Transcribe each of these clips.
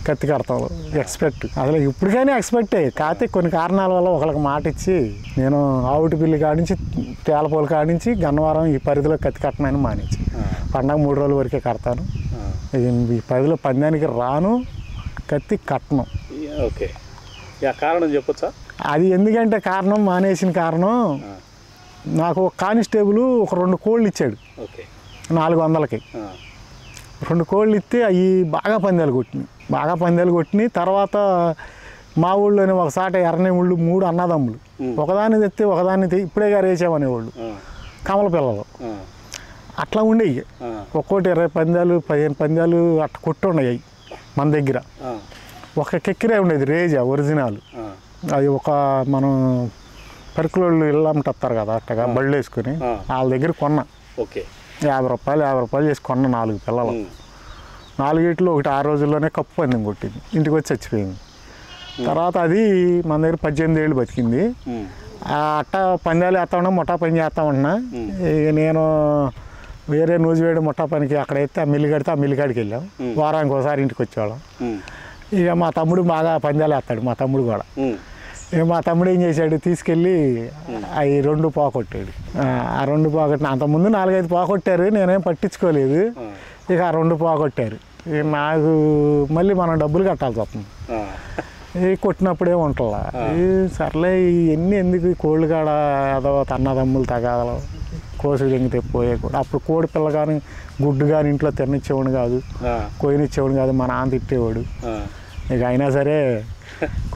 కత్తి కడతాం ఎక్స్పెక్ట్ అసలు ఇప్పటికైనా ఎక్స్పెక్టే. కాకపోతే కొన్ని కారణాల వల్ల ఒకళ్ళకి మాట ఇచ్చి నేను ఆవుటిపల్లి కాడించి తేలపోలు కాడించి గన్నవరం ఈ పరిధిలో కత్తి కట్టనని మానించి పండగ 3 రోజుల వరకే కడతాను. ఈ పరిధిలో పందానికి రాను, కత్తి కట్టను. ఓకే, కారణం చెప్పొచ్చా? అది ఎందుకంటే కారణం మానేసిన కారణం నాకు ఒక కానిస్టేబుల్ ఒక 2 కోళ్ళు ఇచ్చాడు 400కి. 2 కోళ్ళు ఇస్తే అవి బాగా పందాలు కొట్టినాయి. తర్వాత మా ఊళ్ళోనే ఒకసారి ఎర్రనేముళ్ళు 3 అన్నదమ్ములు ఒకదాన్ని తెస్తే ఒకదాన్ని ఇప్పుడే గారు వేసామనేవాళ్ళు కమల పిల్లలు అట్లా ఉండేవి. ఒక్కోటి 20 పందాలు 15 పందాలు అట్లా కొట్టి ఉన్నాయి మన దగ్గర. ఒక కెక్కిరే ఉండేది రేజా ఒరిజినల్. అది ఒక మనం పరికలోళ్ళు ఇళ్ళు అమ్ముతారు కదా అట్టగా బళ్ళు వేసుకుని వాళ్ళ దగ్గర కొన్నా. 50 రూపాయలు చేసి కొన్న 4 పిల్లలు. 4 ఒకటి 6 రోజుల్లోనే కప్పు పందెం కొట్టింది, ఇంటికి వచ్చి చచ్చిపోయింది. తర్వాత అది మన దగ్గర 18 ఏళ్ళు బతికింది. అట్ట పందాలు వేస్తామన్నా ముఠా పని చేస్తామన్నా నేను వేరే నూజివేడు ముఠా పనికి అక్కడ అయితే ఆ మిల్లి కడితే ఆ మిల్లికాడికి వెళ్ళాం. వారానికి ఒకసారి ఇంటికి వచ్చేవాళ్ళం. ఇక మా తమ్ముడు బాగా పందాలు వేస్తాడు, మా తమ్ముడు కూడా. ఇక మా తమ్ముడు ఏం చేశాడు, తీసుకెళ్ళి అవి 2 పోగొట్టాడు. ఆ 2 పోగొట్టిన అంతకుముందు 4-5 పోగొట్టారు, నేనేం పట్టించుకోలేదు. ఇక ఆ 2 పోగొట్టారు. ఇక నాకు మళ్ళీ మనం డబ్బులు కట్టాల్సి వస్తుంది. ఇవి కొట్టినప్పుడే ఉంటుందా సర్లే ఇవన్నీ ఎందుకు కోళ్ళు కాడ ఏదో అన్నదమ్ములు తగాదలు కోసులు ఎంగితే పోయే కూడా. అప్పుడు కోడి పిల్ల కానీ గుడ్డు కానీ ఇంట్లో తినిచ్చేవాడు కాదు, కొయ్యనిచ్చేవాడు కాదు, మా నాన్న తిట్టేవాడు. ఇక అయినా సరే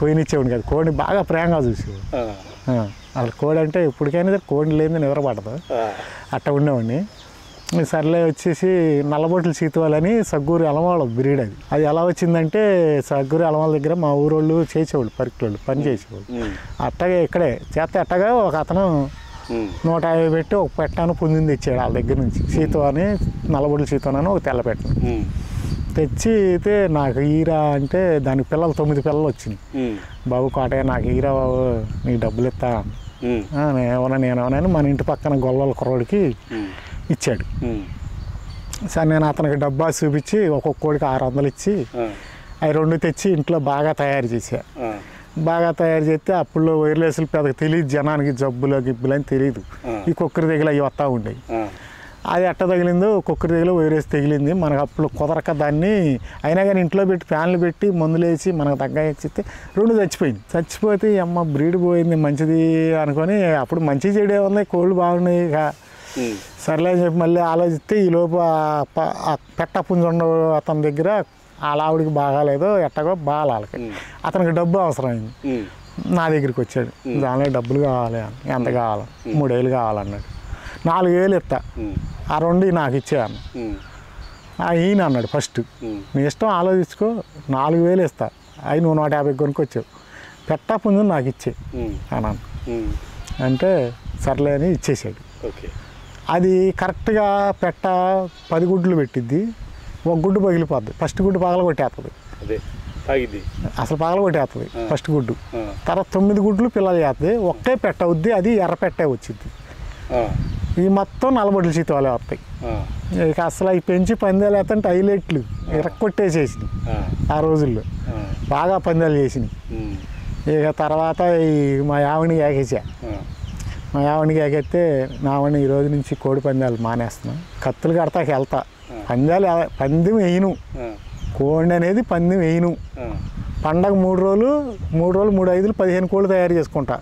కొయ్యనిచ్చేవాడు కాదు, కోడిని బాగా ప్రేమగా చూసేవాడు. అసలు కోడి అంటే ఇప్పటికైనా సరే కోడి లేని నిద్రపడదు అట్ట ఉండేవాడిని. సర్లే వచ్చేసి నల్లబొట్లు సీతువాలని సగ్గూరి అలవాళ్ళ బ్రీడ్ అది. అది ఎలా వచ్చిందంటే సగ్గూరి అలవాళ్ళ దగ్గర మా ఊరోళ్ళు చేసేవాళ్ళు, పరికలోళ్ళు పని చేసేవాళ్ళు. అట్టగా ఇక్కడే చేస్తే అట్టగా ఒక అతను 150 పెట్టి ఒక పెట్టాను పుంజిని తెచ్చాడు వాళ్ళ దగ్గర నుంచి. సీతువాని నల్లబొట్లు సీతువాని ఒక తెల్ల పెట్టను తెచ్చి అయితే నాకు ఈరా అంటే దానికి పిల్లలు 9 పిల్లలు వచ్చినాయి. బాబు కోటయ్య నాకు ఈరా బాబు నీకు డబ్బులు ఇస్తా నేనేమన్నా మన ఇంటి పక్కన గొల్లల కుర్రోడికి ఇచ్చాడు. సరే నేను అతనికి డబ్బా చూపించి ఒక్కొక్క కోడికి 600 ఇచ్చి అవి 2 తెచ్చి ఇంట్లో బాగా తయారు చేశా. బాగా తయారు చేస్తే అప్పుడు వైర్లెస్లు పెద్దగా తెలియదు జనానికి, జబ్బులు గిబ్బులు అని తెలియదు. ఈ కుక్కరి దగ్గర అవి వస్తూ ఉండేవి. అది ఎట్ట తగిలిందో కుక్కరి దగ్గర వైరస్ తగిలింది. మనకు అప్పుడు కుదరక దాన్ని అయినా కానీ ఇంట్లో పెట్టి ఫ్యాన్లు పెట్టి మందులు వేసి మనకు తగ్గ ఇచ్చితే 2 చచ్చిపోయింది. చచ్చిపోతే అమ్మ బ్రీడ్ పోయింది మంచిది అనుకొని అప్పుడు మంచి చెడే ఉంది, కోళ్ళు బాగున్నాయి. ఇక సర్లే అని చెప్పి మళ్ళీ ఆలోచిస్తే ఈలోపు పెట్ట పుంజుండ అతని దగ్గర వాళ్ళ ఆవిడికి బాగాలేదు ఎట్టగో బాగా వాళ్ళకి అతనికి డబ్బు అవసరమైంది. నా దగ్గరికి వచ్చాడు, దానిలో డబ్బులు కావాలి అని. ఎంత కావాలి? 3 ఏళ్ళు కావాలన్నాడు. 4 ఏళ్ళు ఇస్తా, ఆ 2 నాకు ఇచ్చేయన్న. ఈయన అన్నాడు ఫస్ట్ నీ ఇష్టం ఆలోచించుకో, 4 వేలు ఇస్తా, అవి నువ్వు 150 కొనుక్కొచ్చావు, పెట్ట పుంజు నాకు ఇచ్చే అన్నాను. అంటే సర్లే అని ఇచ్చేసాడు. అది కరెక్ట్గా పెట్ట 10 గుడ్లు పెట్టిద్ది, 1 గుడ్డు పగిలిపోద్ది. ఫస్ట్ గుడ్డు పగల కొట్టేస్తుంది, అసలు పగల కొట్టేస్తుంది ఫస్ట్ గుడ్డు. తర్వాత 9 గుడ్లు పిల్లలు చేస్తుంది, ఒకే పెట్ట అవుద్ది, అది ఎర్ర పెట్టే వచ్చింది. ఈ మొత్తం నల్లబొడ్లు సీతాలే వస్తాయి. ఇక అసలు అవి పెంచి పందాలు వేస్తుంటే హైలైట్లు ఇరక్కొట్టేసేసినాయి. ఆ రోజుల్లో బాగా పందాలు చేసినాయి. ఇక తర్వాత మా యావణికి ఏకేసా. మా యావణికి ఏకెత్తే నావణి ఈ రోజు నుంచి కోడి పందాలు మానేస్తున్నాం, కత్తులు కడతాకి వెళ్తా, పందెం వేయను, కోడి అనేది పందెం వేయను. పండగ 3 రోజులు 3 5 15 కోళ్ళు తయారు చేసుకుంటా,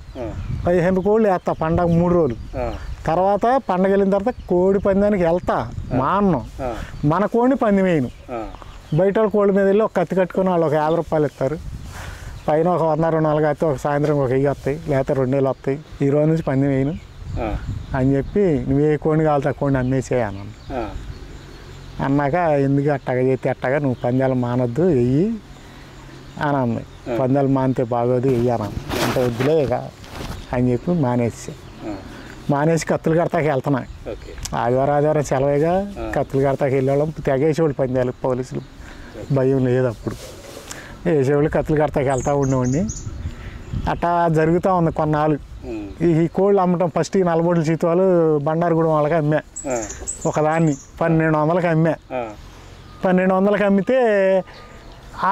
15 కోళ్ళు వేస్తా పండగ 3 రోజులు. తర్వాత పండగ వెళ్ళిన తర్వాత కోడి పందానికి వెళ్తా, మా అన్నం మన కోడిని పందెం వేయను. బయట వాళ్ళ కోళ్ళ మీద వెళ్ళి ఒక కత్తి కట్టుకుని వాళ్ళు ఒక 50 రూపాయలు ఇస్తారు, పైన ఒక 100 200 అయితే ఒక సాయంత్రం ఒక 1000 వస్తాయి, లేకపోతే 2000 వస్తాయి. ఈ రోజు నుంచి పందెం వేయను అని చెప్పి నువ్వు ఏ కోడిని కావాలి కోడిని అమ్మేసేయను. అన్నాక ఎందుకు అట్టగా చేస్తే అట్టగా నువ్వు పందాలు మానొద్దు వెయ్యి అని అంది. పందాలు మానితే బాగోదు వెయ్యి అని అంటే వద్దులే ఇక అని చెప్పి మానేసి కత్తులు కడతాకి వెళ్తున్నా. ఆదివారం సెలవుగా కత్తులు కడతాకి వెళ్ళేవాళ్ళం. తెగేసేవాళ్ళు పందాలు పోలీసులు, భయం లేదు అప్పుడు. వేసేవాళ్ళు కత్తులు కడతాకి వెళ్తూ ఉండేవాడిని. అట్టా జరుగుతూ ఉంది కొన్నాళ్ళు. ఈ కోళ్ళు అమ్మటం ఫస్ట్ ఈ నల్లబొడ్ల చీతవాళ్ళు బండారుగూడెం వాళ్ళకి అమ్మా. ఒకదాన్ని 1200కి అమ్మా. 1200కి అమ్మితే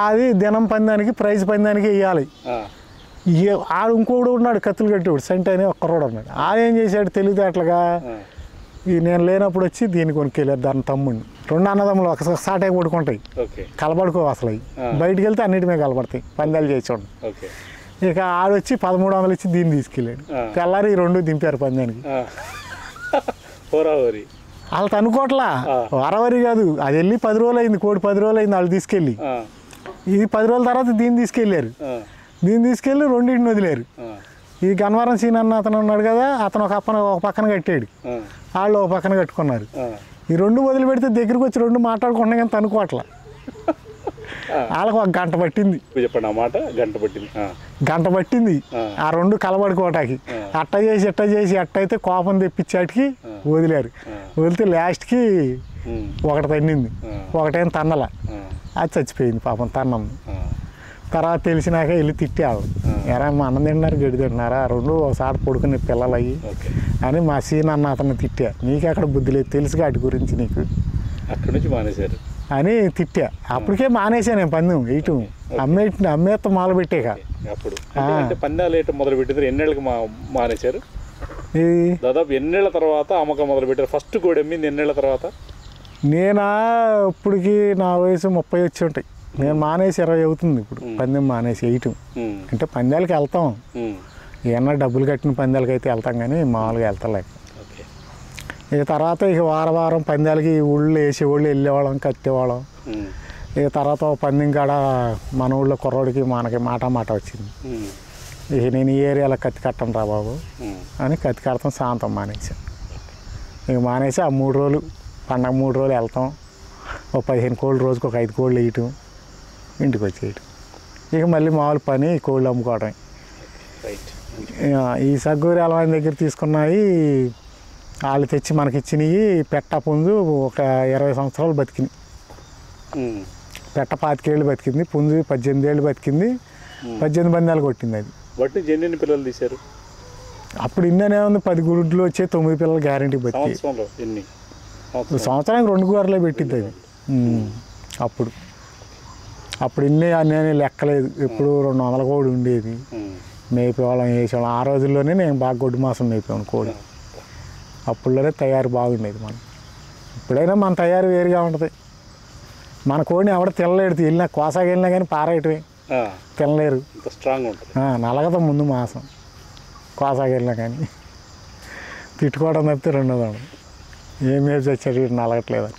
అది దినం పందానికి ప్రైజ్ పందానికి వేయాలి. ఆడు ఇంకోడు ఉన్నాడు కత్తులు కట్టేవాడు, సంటి అని ఒక్కరోడు ఉన్నాడు. ఆడేం చేశాడు తెలివితేటలుగా నేను లేనప్పుడు వచ్చి దీన్ని కొనుక్కెళ్ళారు దాని తమ్ముడిని. 2 అన్నదమ్ములు ఒక సాటే కొడుకుంటాయి, కలబడుకో అసలు అవి. బయటికి వెళ్తే అన్నిటి మీద కలబడతాయి పందాలు చేసేవాడు. ఇక ఆడొచ్చి 1300 ఇచ్చి దీన్ని తీసుకెళ్ళాడు. తెల్లారి 2 దింపారు పందానికి. వాళ్ళతో అనుకోవట్లా వరవరి కాదు, అది వెళ్ళి 10 రోజులు అయింది, కోడి 10 రోజులు అయింది వాళ్ళు తీసుకెళ్ళి. ఇది 10 రోజుల తర్వాత దీన్ని తీసుకెళ్ళారు. దీన్ని తీసుకెళ్ళి 2 వదిలేరు. ఈ గన్నవరం సీన్ అన్న అతను ఉన్నాడు కదా, అతను ఒక పక్కన కట్టాడు, వాళ్ళు ఒక పక్కన కట్టుకున్నారు. ఈ 2 వదిలి పెడితే దగ్గరికి వచ్చి 2 మాట్లాడుకుంటున్నా కానీ తనుకోవట్లా. వాళ్ళకు ఒక గంట పట్టింది. చెప్పండి ఆ మాట. గంట పట్టింది ఆ 2 కలబడుకోవటానికి. అట్ట చేసి అట్టయితే కోపం తెప్పించాటికి వదిలేరు. వదిలితే లాస్ట్కి ఒకటి తన్నింది, ఒకటేం తన్నల, అది చచ్చిపోయింది పాపం తన్నంది. తర్వాత తెలిసినాక వెళ్ళి తిట్టావు, ఎరా మా అన్నం తింటున్నారు గడి తింటున్నారా, 2 ఒకసారి పడుకునే పిల్లలు అయ్యి అని మా సీన్ అన్న అతను తిట్టా. నీకు అక్కడ బుద్ధి లేదు తెలుసు వాటి గురించి నీకు, అక్కడి నుంచి మానేశారు అని తిట్టా. అప్పటికే మానేసా నేను పందెం వేయటం, అమ్మేత్త మొదలు పెట్టాక. అప్పుడు పందాలు వేయటం మొదలు పెట్టింది ఎన్నేళ్ళకి మానేశారు? దాదాపు ఎన్నేళ్ల తర్వాత అమ్మకం మొదలు పెట్టారు? ఫస్ట్ కోడి అమ్మింది ఎన్నేళ్ల తర్వాత? నేనా ఇప్పటికి నా వయసు 30 వచ్చి ఉంటాయి. నేను మానేసి 20 అవుతుంది ఇప్పుడు పందెం మానేసి వేయటం. అంటే పందాలకి వెళ్తాం, ఏమన్నా డబ్బులు కట్టిన పందాలకి అయితే వెళ్తాం కానీ మామూలుగా వెళ్తలేక. ఇక తర్వాత ఇక వారం పందాలకి ఊళ్ళో వేసేవాళ్ళు వెళ్ళేవాళ్ళం, కట్టేవాళ్ళం. ఇక తర్వాత పందెం కాడ మన ఊళ్ళో కుర్రోడికి మనకి మాట వచ్చింది. ఇక నేను ఈ ఏరియాలో కత్తి కట్టను రా బాబు అని కత్తి కడతాం సాయంత్రం మానేసాను. ఇక మానేసి ఆ 3 రోజులు పండగ 3 రోజులు వెళ్తాం. ఒక 15 కోళ్ళు రోజుకి ఒక 5 కోళ్ళు వేయటం, ఇంటికి వచ్చేయటం. ఇక మళ్ళీ మామూలు పని కోళ్ళు అమ్ముకోవటం. ఈ సగ్గూరి అలవాని దగ్గర తీసుకున్నాయి వాళ్ళు తెచ్చి మనకి ఇచ్చినవి. పెట్ట పుంజు ఒక 20 సంవత్సరాలు బతికింది. పెట్ట 25 ఏళ్ళు బతికింది, పుంజు 18 ఏళ్ళు బతికింది. 18 పందాలు కొట్టింది అది. వాటిని ఎన్ని పిల్లలు తీశారు? అప్పుడు ఇన్ననే ఉంది, 10 గుడ్లు వచ్చే 9 పిల్లలు గ్యారంటీ బతికి. సంవత్సరానికి 2 కూరలే పెట్టింది అది. అప్పుడు ఇన్ని నేను లెక్కలేదు. ఎప్పుడు 200 కోడి ఉండేది, మేపేవాళ్ళం వేసేవాళ్ళం. ఆ రోజుల్లోనే నేను బాగా గొడ్డు మాసం మేపేవాను కోడి. అప్పుడులోనే తయారు బాగుండేది. మనం ఇప్పుడైనా మన తయారు వేరుగా ఉంటుంది. మన కోడిని ఎవడ తినలేడు, వెళ్ళినా కోసాకి వెళ్ళినా కానీ పారేయటమే, తినలేరు. స్ట్రాంగ్ ఉంటుంది, నలగదు ముందు మాసం కోసాకి వెళ్ళినా కానీ. తిట్టుకోవడం తప్పితే రెండోది ఏం మేపు చచ్చాడు నలగట్లేదు.